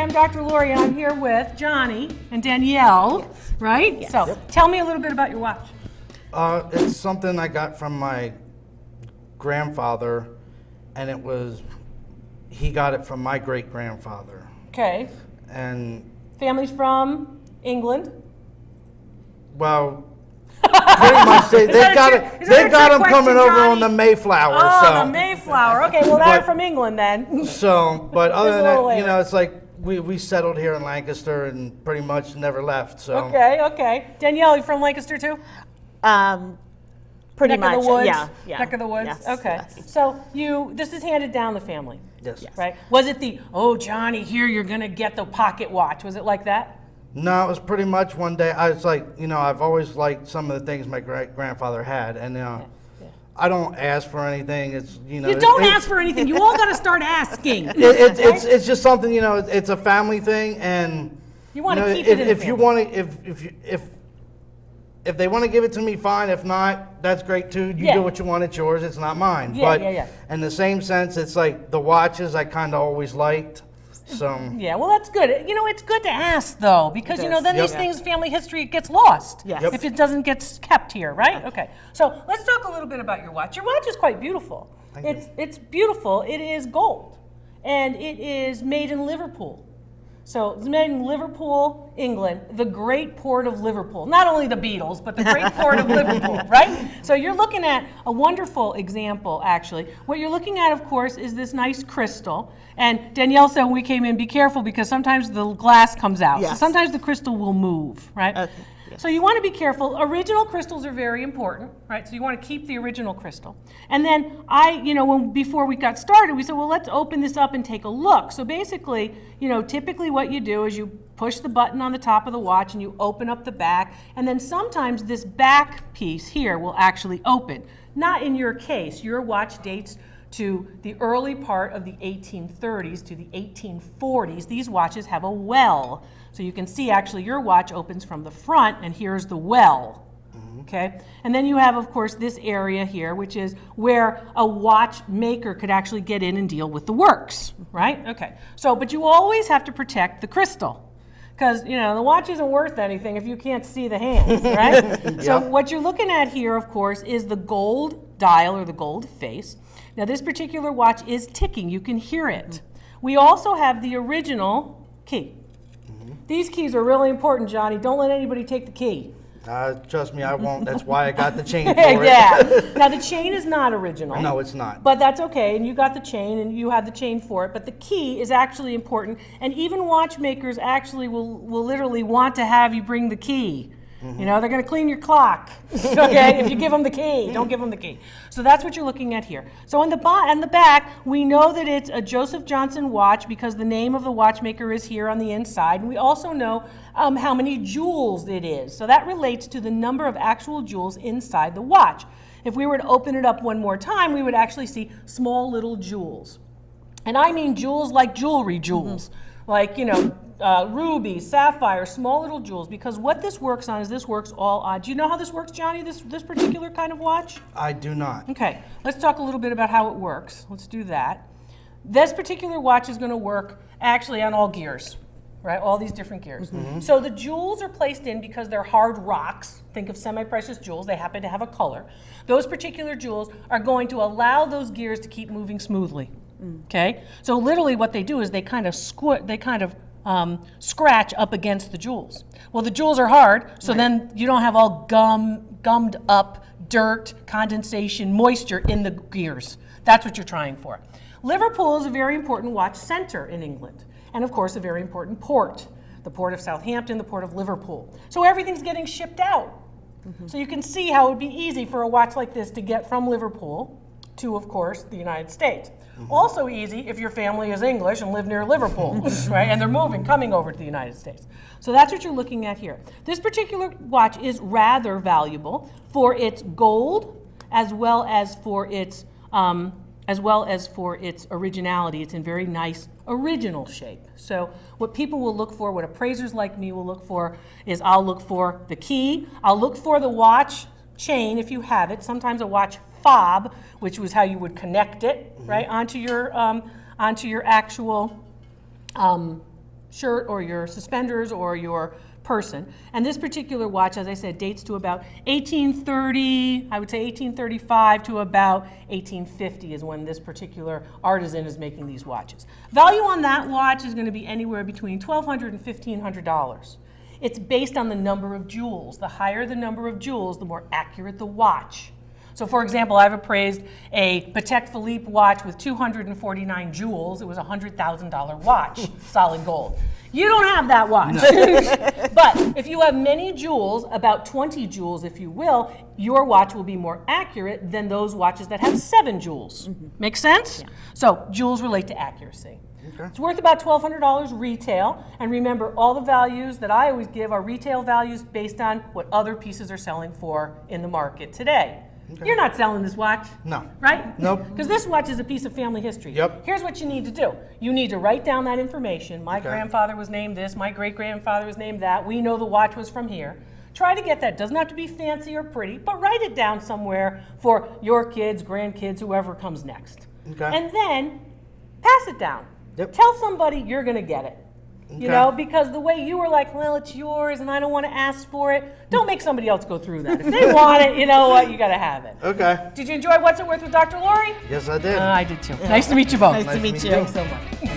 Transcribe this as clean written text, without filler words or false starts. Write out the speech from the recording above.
am Dr. Lori, and I'm here with Johnny and Danielle, Yes. right? Yes. So tell me a little bit about your watch. It's something I got from my grandfather, and he got it from my great-grandfather. Okay. And, Family's from England. well, pretty much they got him coming over on the Mayflower. Oh, so. the Mayflower. Okay, well, they're from England then. So, but other than a little that, later. it's like we settled here in Lancaster and pretty much never left. So. Okay. Danielle, you from Lancaster too? Pretty Neck much. of the woods? Yeah. Neck of the woods? Yes, Okay. yes. So this is handed down the family, Yes. right? Was it Johnny, here you're going to get the pocket watch? Was it like that? No, it was pretty much one day. I was like, I've always liked some of the things my great-grandfather had, and I don't ask for anything. It's You don't ask for anything. You all got to start asking. It's just something, it's a family thing, and You want to keep it in the if you family. want to, if they want to give it to me, fine. If not, that's great too. You Yeah. do what you want. It's yours. It's not mine. Yeah, but yeah. in the same sense, it's like the watches I kind of always liked. So Yeah, well, that's good. It's good to ask, though, because, It is. then Yep. these things, family history, it gets lost Yes. Yep. if it doesn't get kept here, right? Okay, so let's talk a little bit about your watch. Your watch is quite beautiful. Thank you. It's beautiful. It is gold, and it is made in Liverpool. So it's made in Liverpool, England, the great port of Liverpool. Not only the Beatles, but the great port of Liverpool, right? So you're looking at a wonderful example, actually. What you're looking at, of course, is this nice crystal. And Danielle said when we came in, be careful because sometimes the glass comes out. So Yes. sometimes the crystal will move, right? Okay, yes. So you want to be careful. Original crystals are very important, right? So you want to keep the original crystal. And then before we got started, we said, well, let's open this up and take a look. So basically, typically what you do is you push the button on the top of the watch and you open up the back. And then sometimes this back piece here will actually open. Not in your case. Your watch dates to the early part of the 1830s to the 1840s. These watches have a well. So you can see actually your watch opens from the front and here's the well. Okay, and then you have, of course, this area here, which is where a watchmaker could actually get in and deal with the works, right? Okay, so, but you always have to protect the crystal, because, the watch isn't worth anything if you can't see the hands, right? So what you're looking at here, of course, is the gold dial or the gold face. Now, this particular watch is ticking. You can hear it. We also have the original key. These keys are really important, Johnny. Don't let anybody take the key. trust me, I won't. That's why I got the chain for it. Yeah. Now the chain is not original. No, it's not. But that's okay, and you got the chain, and you have the chain for it. But the key is actually important, and even watchmakers actually will literally want to have you bring the key. They're going to clean your clock, okay? If you give them the key, don't give them the key. So that's what you're looking at here. So on the back, we know that it's a Joseph Johnson watch because the name of the watchmaker is here on the inside. And we also know how many jewels it is. So that relates to the number of actual jewels inside the watch. If we were to open it up one more time, we would actually see small little jewels. And I mean jewels like jewelry jewels, like, rubies, sapphires, small little jewels, because what this works on is this works all on. Do you know how this works, Johnny, this particular kind of watch? I do not. Okay, let's talk a little bit about how it works. Let's do that. This particular watch is going to work actually on all gears, right? All these different gears. So the jewels are placed in because they're hard rocks. Think of semi-precious jewels. They happen to have a color. Those particular jewels are going to allow those gears to keep moving smoothly. Okay? So literally what they do is they kind of scratch up against the jewels. Well, the jewels are hard, so then you don't have all gummed up dirt, condensation, moisture in the gears. That's what you're trying for. Liverpool is a very important watch center in England, and of course a very important port. The port of Southampton, the port of Liverpool. So everything's getting shipped out. So you can see how it would be easy for a watch like this to get from Liverpool to, of course, the United States. Also easy if your family is English and live near Liverpool, right? And they're coming over to the United States. So that's what you're looking at here. This particular watch is rather valuable for its gold, as well as for its originality. It's in very nice original shape. So what people will look for, what appraisers like me will look for, is I'll look for the key, I'll look for the watch chain if you have it, sometimes a watch fob, which was how you would connect it, right, onto your actual shirt or your suspenders or your person. And this particular watch, as I said, dates to about 1830, I would say 1835 to about 1850 is when this particular artisan is making these watches. Value on that watch is going to be anywhere between $1,200 and $1,500. It's based on the number of jewels. The higher the number of jewels, the more accurate the watch. So for example, I've appraised a Patek Philippe watch with 249 jewels. It was a $100,000 watch, solid gold. You don't have that watch. No. But if you have many jewels, about 20 jewels if you will, your watch will be more accurate than those watches that have 7 jewels. Make sense? Yeah. So jewels relate to accuracy. Okay. It's worth about $1,200 retail, and remember all the values that I always give are retail values based on what other pieces are selling for in the market today. Okay. You're not selling this watch. No. Right? Nope. Because this watch is a piece of family history. Yep. Here's what you need to do. You need to write down that information. My grandfather was named this, my great-grandfather was named that. We know the watch was from here. Try to get that. Doesn't have to be fancy or pretty, but write it down somewhere for your kids, grandkids, whoever comes next. Okay. And then pass it down. Yep. Tell somebody you're going to get it. You know, because the way you were like, well, it's yours and I don't want to ask for it, don't make somebody else go through that. If they want it, you know what, you got to have it. Okay. Did you enjoy What's It Worth with Dr. Lori? Yes, I did. I did too. Nice to meet you both. Nice to meet you. Thanks so much.